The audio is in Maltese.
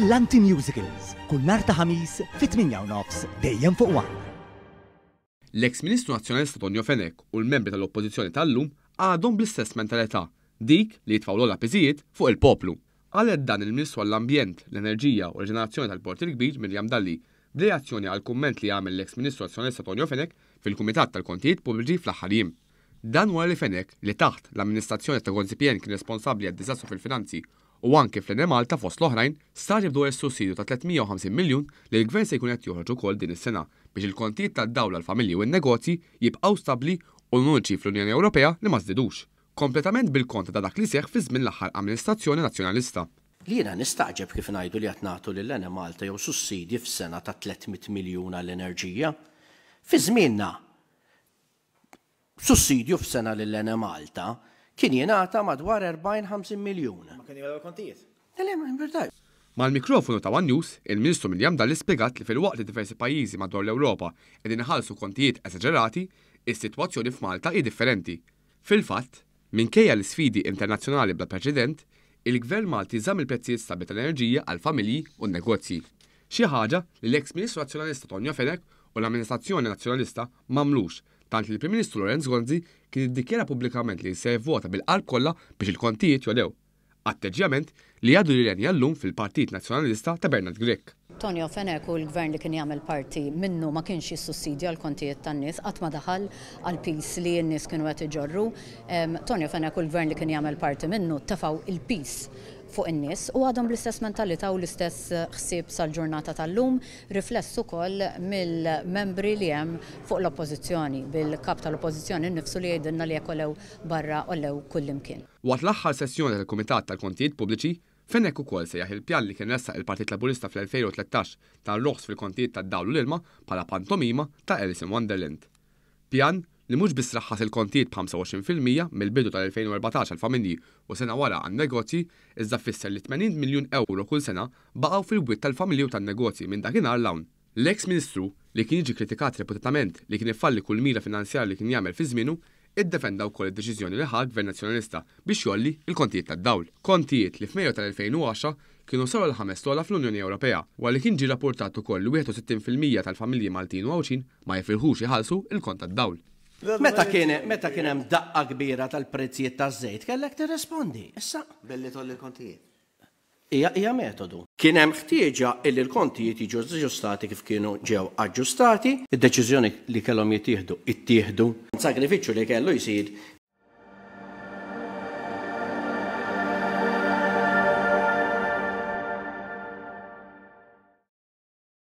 Brillanti Musicals, kull nhar ta' ħamis fit-8:30 dejjem fuq One. L-eks Ministru Nazzjonalista Tonio Fenech u l-membri tal-Oppożizzjoni tal-lum għadhom bl-istess mentalità, dik li jitfgħu l-ogħla piżijiet fuq il-poplu. Għalet dan il-Ministru għall-Ambjent, l-Enerġija u l-Ġenerazzjoni tal-Port il-Kbir Mirjam Dalli b'reazzjoni għal kumment li għamel l-eks Ministru Nazzjonalista Tonio Fenech fil-Kumitat tal-Kontijiet Pubbliċi fl-aħħar jiem. Dan wara li Fenech li taħt l-amministrazzjoni ta' Gonsipien kien responsabbli għad-diżastru fil-finanzi u anke fl-Enemalta fost l-oħrajn sar jibdu s-sussidju ta' 350 miljun li l-Gvern se jkun qed joħroġ ukoll din is-sena biex il-kontijiet tad-dawla l-familji u n-negozji jibqgħu stabbli u l-unċi fl-Unjoni Ewropea li ma żdidux. Kompletament bil-kontra ta' dak li seħħ fi żmien l-aħħar amministrazzjoni nazzjonalista. Li jiena nistaqġeb kif ngħidu li qed nagħtu lill-Enemalta jew sussidji f'sena ta' 300 miljun għall-enerġija. Fi żmienna sussidju f'sena lill-Enemalta kien jingħata madwar 40-50 miljun. Ma kien jgħidu kontijiet? Mal-mikrofonu ta' One News, il-Ministru Mirjam Dalli spjegat li fil-waqt li diversi pajjiżi madwar l-Ewropa qegħdin iħallsu kontijiet esaġerati, is-sitwazzjoni f'Malta hi differenti. Fil-fatt, minkejja l-isfidi internazzjonali bla preċedent, il-Gvern Malti żamm il-prezzijiet stabli tal-enerġija għal familji u n-negozji. Xi ħaġa li l-eks Ministru Nazzjonalista Tonio Fenech u l-Amministrazzjoni Nazzjonalista m'għamlux, tant li l-Prim Ministru Lorenz Gonzi kien iddikjera pubblikament li se jivvota bil-qalb kollha biex il-kontijiet jolew. Atteġġjament li għadu li renja llum fil-Partit Nazzjonalista ta' Bernard Grech. Tonio Fenech u l-gvern li kien jagħmel parti minnu ma kienx jissussidja l-kontijiet tan-nies qatt ma daħal għal pis li n-nies kienu qed iġorru. Tonio Fenech u l-gvern li kien jagħmel parti minnu tafgħu il-pis fuq in-nies u għadhom bl-istess mentalità u l-istess ħsieb sal-ġurnata tal-lum rifless ukoll mill-membri li hemm fuq l-oppożizzjoni bil-kap tal-oppożizzjoni nnifsu li jgħidilna li jekk olew barra olew kullimkien. Waqt l-aħħar sessjoni tal-Kumitat tal-Kontijiet Pubbliċi, Fenech ukoll sejjaħ il-pjan li kien ressaq il-Partit Laburista fl-2013 tal-roħs fil-kontijiet tad-dawl u l-ilma bħala pantomima ta' Alice in Wonderland. Pjan li mhux biss raħħas il-kontijiet b'25% mill-bidu tal-2014 għall-familji u sena wara għan-negozji, iżda fisser li 80 miljun euro kull sena baqgħu fil-bwiet tal-familji u tan-negozji minn dakinhar l-hawn. L-eks Ministru li kien jiġi kritikat reputatament li kien ifalli kull mira finanzjarja li kien jagħmel fi żmienu, iddefenda wkoll id-deċiżjoni li ħad Gvern Nazzjonalista biex jolli il-kontijiet tad-dawl. Kontijiet li f'Mejju tal-2010 kienu saru l-$5 fl-Unjoni Ewropea, wara li kien ġie rapportat ukoll li 61% tal-familji Maltin u Għawċin ma jifilħux iħallsu il-kont tad-dawl. Meta kien hemm daqqa kbira tal-prezzijiet taż-żejt kellek tirrispondi. Issa Belli tolli l-kontijiet. hija metodu. Kien hemm ħtieġa illi l-kontijiet jiġu aġġustati kif kienu ġew aġġustati, id-deċiżjoni li kellhom jittieħdu ittieħdu. Sagrifiċċju li kellu jsir